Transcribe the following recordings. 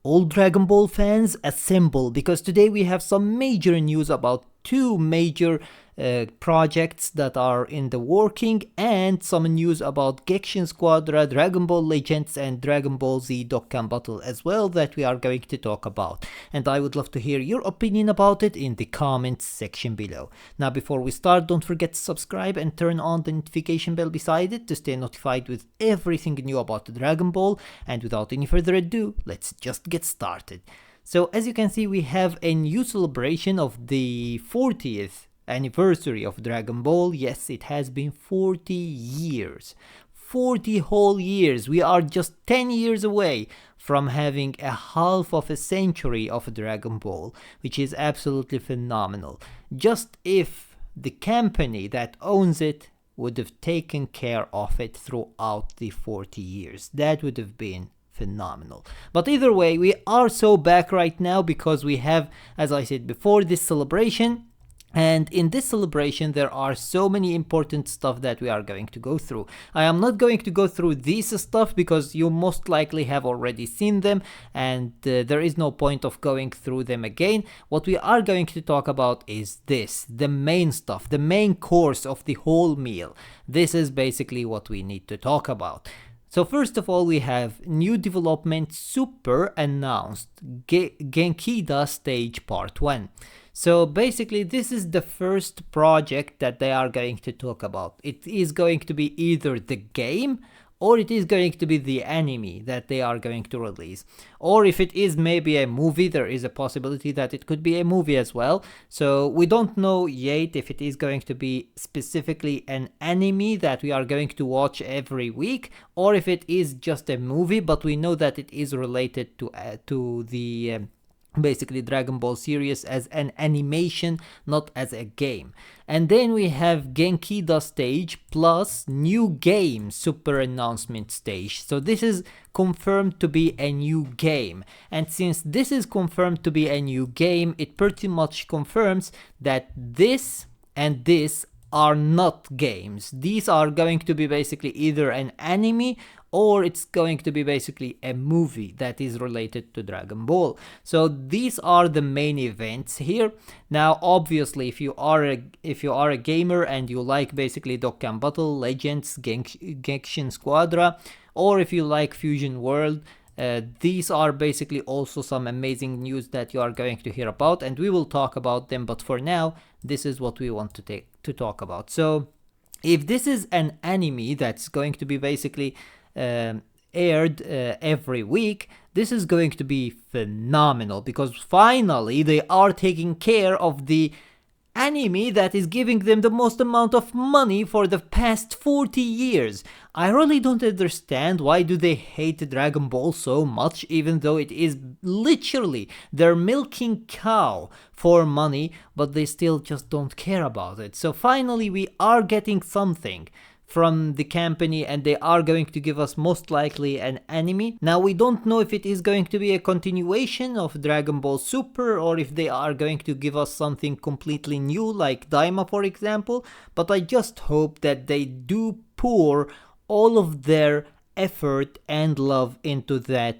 All Dragon Ball fans assemble, because today we have some major news about two major projects that are in the working, and some news about Geekshin Squadra, Dragon Ball Legends, and Dragon Ball Z Dokkan Battle as well that we are going to talk about. And I would love to hear your opinion about it in the comments section below. Now before we start, don't forget to subscribe and turn on the notification bell beside it to stay notified with everything new about Dragon Ball. And without any further ado, let's just get started. So as you can see, we have a new celebration of the 40th anniversary of Dragon Ball. Yes, it has been 40 years. 40 whole years. We are just 10 years away from having a half of a century of Dragon Ball, which is absolutely phenomenal. Just if the company that owns it would have taken care of it throughout the 40 years, that would have been phenomenal. But either way, we are so back right now because we have, as I said before, this celebration. And in this celebration there are so many important stuff that we are going to go through. I am not going to go through this stuff because you most likely have already seen them, and there is no point of going through them again. What we are going to talk about is this, the main stuff, the main course of the whole meal. This is basically what we need to talk about. So first of all, we have new development super announced, Genki Da Stage Part 1. So basically this is the first project that they are going to talk about. It is going to be either the game or it is going to be the anime that they are going to release. Or if it is maybe a movie, there is a possibility that it could be a movie as well. So we don't know yet if it is going to be specifically an anime that we are going to watch every week, or if it is just a movie, but we know that it is related to the basically Dragon Ball series as an animation, not as a game. And then we have Genki Da stage plus new game super announcement stage. So this is confirmed to be a new game, and since this is confirmed to be a new game, it pretty much confirms that this and this are not games. These are going to be basically either an anime or it's going to be basically a movie that is related to Dragon Ball. So these are the main events here. Now obviously if you are a gamer and you like basically Dokkan Battle, Legends, Geekshin Squadra, or if you like Fusion World, these are basically also some amazing news that you are going to hear about, and we will talk about them. But for now, this is what we want to talk about. So if this is an anime that's going to be basically aired every week, this is going to be phenomenal, because finally they are taking care of the anime that is giving them the most amount of money for the past 40 years. I really don't understand why do they hate Dragon Ball so much, even though it is literally their milking cow for money, but they still just don't care about it. So finally we are getting something from the company, and they are going to give us most likely an anime. Now we don't know if it is going to be a continuation of Dragon Ball Super or if they are going to give us something completely new like Daima for example, but I just hope that they do pour all of their effort and love into that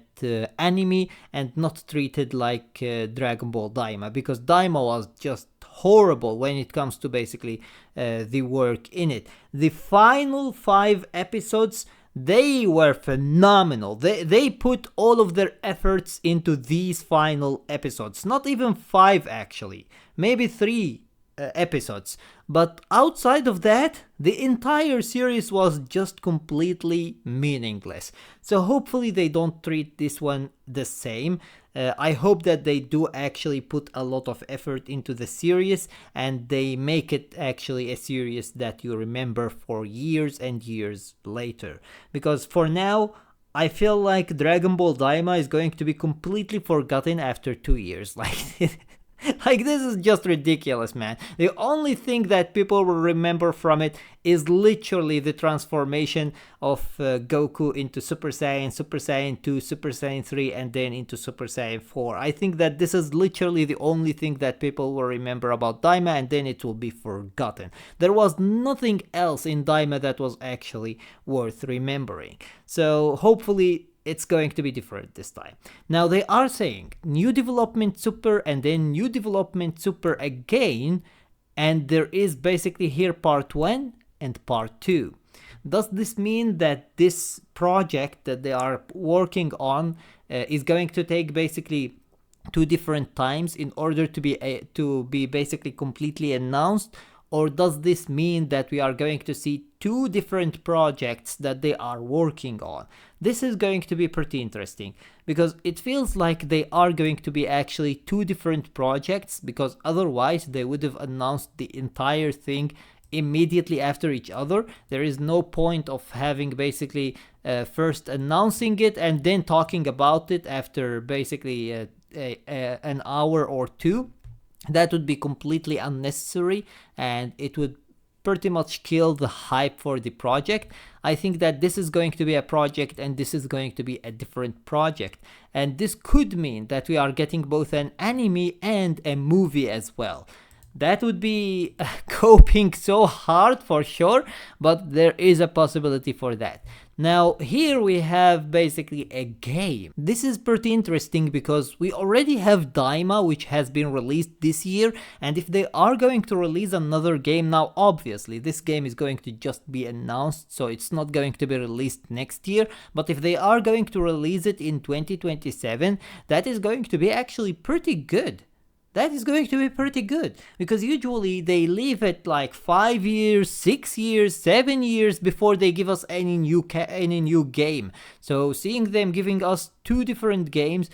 anime and not treat it like Dragon Ball Daima, because Daima was just horrible when it comes to basically the work in it. The final 5 episodes, they were phenomenal. They put all of their efforts into these final episodes. Not even 5 actually, maybe 3 episodes. But outside of that, the entire series was just completely meaningless. So hopefully they don't treat this one the same. I hope that they do actually put a lot of effort into the series and they make it actually a series that you remember for years and years later. Because for now, I feel like Dragon Ball Daima is going to be completely forgotten after 2 years. Like this is just ridiculous, man. The only thing that people will remember from it is literally the transformation of Goku into Super Saiyan, Super Saiyan 2, Super Saiyan 3, and then into Super Saiyan 4. I think that this is literally the only thing that people will remember about Daima, and then it will be forgotten. There was nothing else in Daima that was actually worth remembering. So hopefully it's going to be different this time. Now they are saying new development super and then new development super again, and there is basically here part 1 and part 2. Does this mean that this project that they are working on is going to take basically 2 different times in order to be basically completely announced? Or does this mean that we are going to see 2 different projects that they are working on? This is going to be pretty interesting, because it feels like they are going to be actually 2 different projects, because otherwise they would have announced the entire thing immediately after each other. There is no point of having basically first announcing it and then talking about it after basically an hour or 2. That would be completely unnecessary, and it would pretty much kill the hype for the project. I think that this is going to be a project and this is going to be a different project, and this could mean that we are getting both an anime and a movie as well. That would be coping so hard for sure, but there is a possibility for that. Now here we have basically a game. This is pretty interesting because we already have Daima, which has been released this year, and if they are going to release another game now, obviously this game is going to just be announced, so it's not going to be released next year. But if they are going to release it in 2027, that is going to be actually pretty good. That is going to be pretty good, because usually they leave it like 5 years, 6 years, 7 years before they give us any new game. So seeing them giving us 2 different games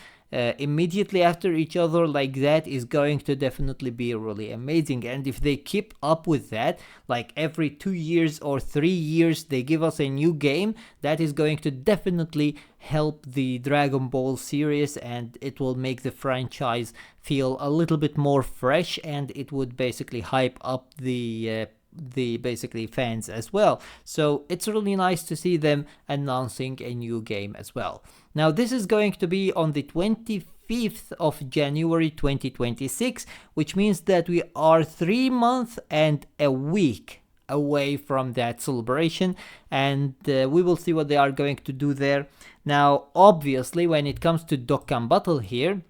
immediately after each other like that is going to definitely be really amazing. And if they keep up with that, like every 2 years or 3 years they give us a new game, that is going to definitely help the Dragon Ball series, and it will make the franchise feel a little bit more fresh, and it would basically hype up the basically fans as well. So it's really nice to see them announcing a new game as well. Now this is going to be on the 25th of January 2026, which means that we are 3 months and a week away from that celebration, and we will see what they are going to do there. Now obviously when it comes to Dokkan Battle here,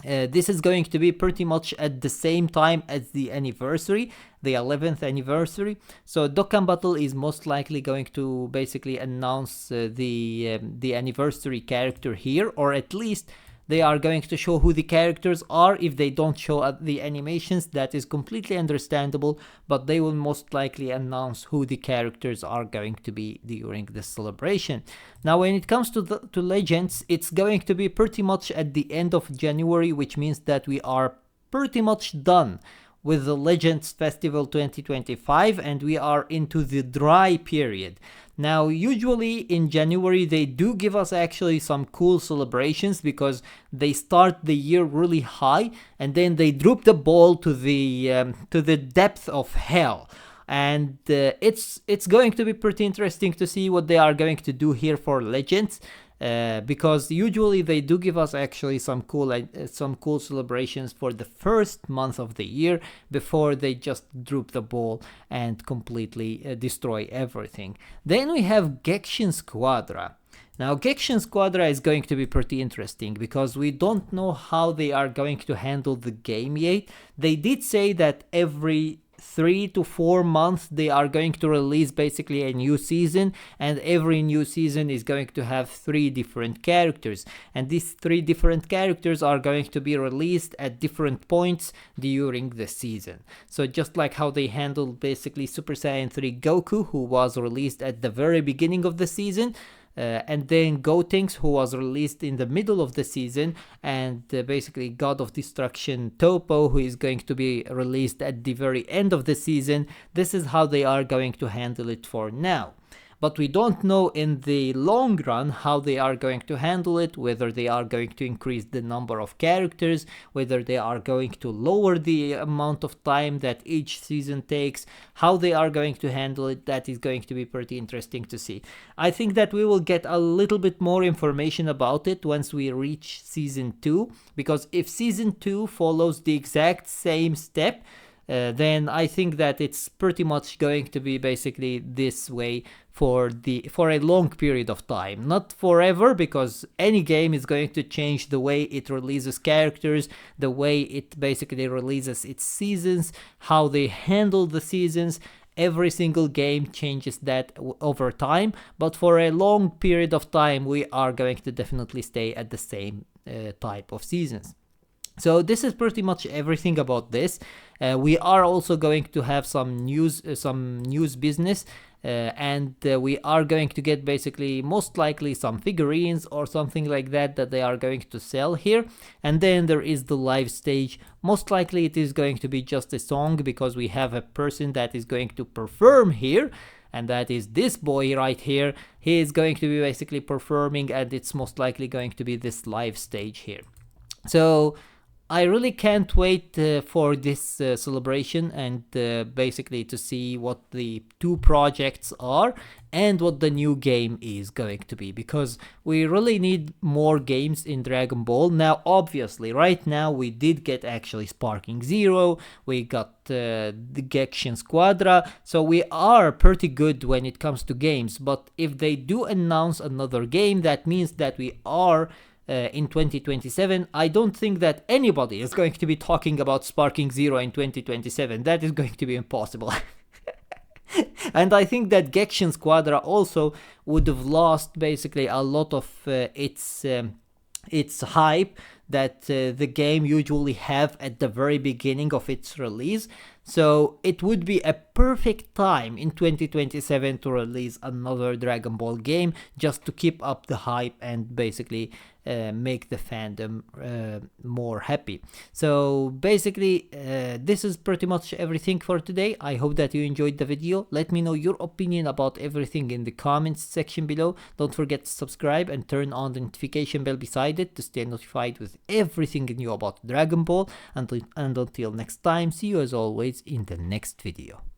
this is going to be pretty much at the same time as the anniversary, the 11th anniversary. So Dokkan Battle is most likely going to basically announce the anniversary character here, or at least they are going to show who the characters are. If they don't show the animations, that is completely understandable, but they will most likely announce who the characters are going to be during the celebration. Now when it comes to Legends, it's going to be pretty much at the end of January, which means that we are pretty much done with the Legends Festival 2025, and we are into the dry period. Now usually in January they do give us actually some cool celebrations, because they start the year really high and then they drop the ball to the depth of hell. And it's going to be pretty interesting to see what they are going to do here for Legends. Because usually they do give us actually some cool celebrations for the first month of the year before they just drop the ball and completely destroy everything. Then we have Geekshin Squadra. Now Geekshin Squadra is going to be pretty interesting because we don't know how they are going to handle the game yet. They did say that every 3 to 4 months they are going to release basically a new season, and every new season is going to have 3 different characters, and these 3 different characters are going to be released at different points during the season. So just like how they handled basically Super Saiyan 3 Goku, who was released at the very beginning of the season, and then Gotenks, who was released in the middle of the season, and basically God of Destruction Topo, who is going to be released at the very end of the season. This is how they are going to handle it for now. But we don't know in the long run how they are going to handle it, whether they are going to increase the number of characters, whether they are going to lower the amount of time that each season takes, how they are going to handle it. That is going to be pretty interesting to see. I think that we will get a little bit more information about it once we reach season 2, because if season 2 follows the exact same step, then I think that it's pretty much going to be basically this way for a long period of time, not forever, because any game is going to change the way it releases characters, the way it basically releases its seasons, how they handle the seasons. Every single game changes that over time, but for a long period of time we are going to definitely stay at the same type of seasons. So this is pretty much everything about this. We are also going to have some news business, and we are going to get basically most likely some figurines or something like that they are going to sell here. And then there is the live stage. Most likely it is going to be just a song, because we have a person that is going to perform here, and that is this boy right here. He is going to be basically performing, and it's most likely going to be this live stage here. So I really can't wait for this celebration, and basically to see what the two projects are and what the new game is going to be, because we really need more games in Dragon Ball. Now obviously right now we did get actually Sparking Zero, we got the Geekshin Squadra, so we are pretty good when it comes to games. But if they do announce another game, that means that we are in 2027. I don't think that anybody is going to be talking about Sparking Zero in 2027. That is going to be impossible. And I think that Gekishin Squadra also would have lost basically a lot of its hype that the game usually have at the very beginning of its release. So it would be a perfect time in 2027 to release another Dragon Ball game, just to keep up the hype and basically make the fandom more happy. So basically this is pretty much everything for today. I hope that you enjoyed the video. Let me know your opinion about everything in the comments section below. Don't forget to subscribe and turn on the notification bell beside it to stay notified with everything new about Dragon Ball. And until next time, see you as always in the next video.